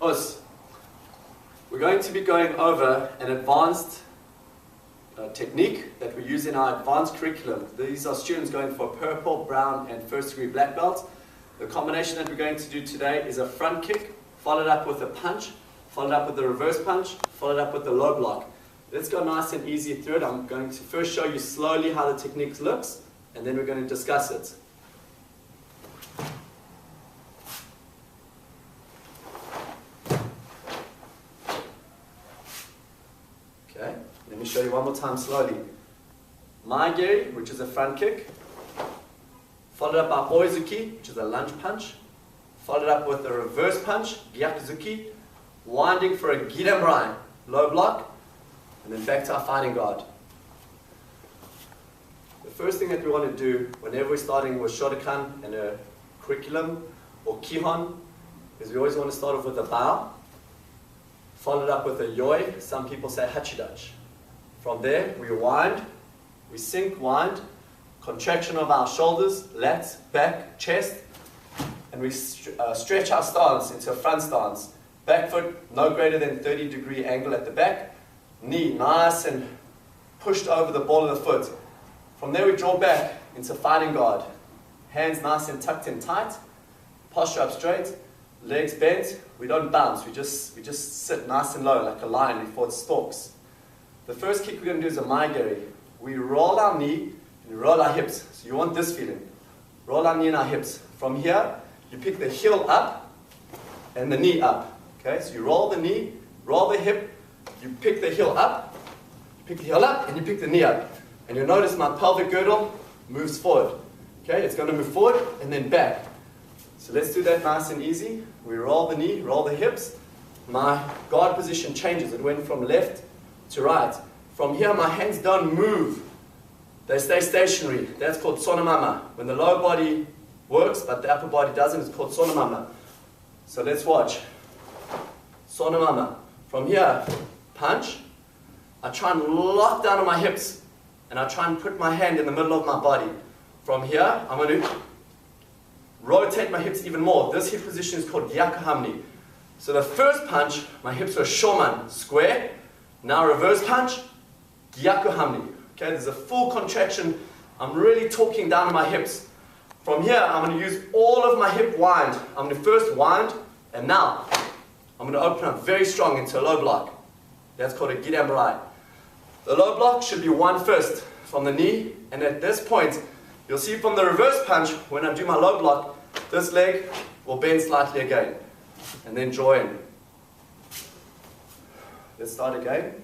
Us. We're going to be going over an advanced technique that we use in our advanced curriculum. These are students going for purple, brown, and first degree black belt. The combination that we're going to do today is a front kick, followed up with a punch, followed up with a reverse punch, followed up with a low block. Let's go nice and easy through it. I'm going to first show you slowly how the technique looks, and then we're going to discuss it. Okay, let me show you one more time slowly. Migeri, which is a front kick, followed up by Oizuki, which is a lunge punch, followed up with a reverse punch, Gyakuzuki, winding for a Gedanbarai, low block, and then back to our fighting guard. The first thing that we want to do whenever we're starting with Shotokan and a curriculum or Kihon is we always want to start off with a bow, followed up with a yoi, some people say hachidachi. From there, we wind, we sink, wind, contraction of our shoulders, lats, back, chest, and we stretch our stance into a front stance. Back foot, no greater than 30-degree angle at the back, knee nice and pushed over the ball of the foot. From there, we draw back into fighting guard. Hands nice and tucked in tight, posture up straight, legs bent. We don't bounce, we just sit nice and low like a lion before it stalks. The first kick we're going to do is a Migeri. We roll our knee and roll our hips. So you want this feeling. Roll our knee and our hips. From here, you pick the heel up and the knee up. Okay, so you roll the knee, roll the hip, you pick the heel up, and you pick the knee up. And you'll notice my pelvic girdle moves forward. Okay, it's going to move forward and then back. So let's do that nice and easy. We roll the knee, roll the hips. My guard position changes. It went from left to right. From here, my hands don't move. They stay stationary. That's called sonomama. When the lower body works, but the upper body doesn't, it's called sonomama. So let's watch. Sonomama. From here, punch. I try and lock down on my hips, and I try and put my hand in the middle of my body. From here, I'm going to rotate my hips even more. This hip position is called Gyakuzuki. So the first punch, my hips are shoman, square. Now reverse punch, Gyakuzuki. Okay, there's a full contraction. I'm really talking down on my hips. From here, I'm going to use all of my hip wind. I'm going to first wind, and now I'm going to open up very strong into a low block. That's called a Gedanbarai. The low block should be one first from the knee, and at this point, you'll see from the reverse punch, when I do my low block, this leg will bend slightly again, and then draw in. Let's start again.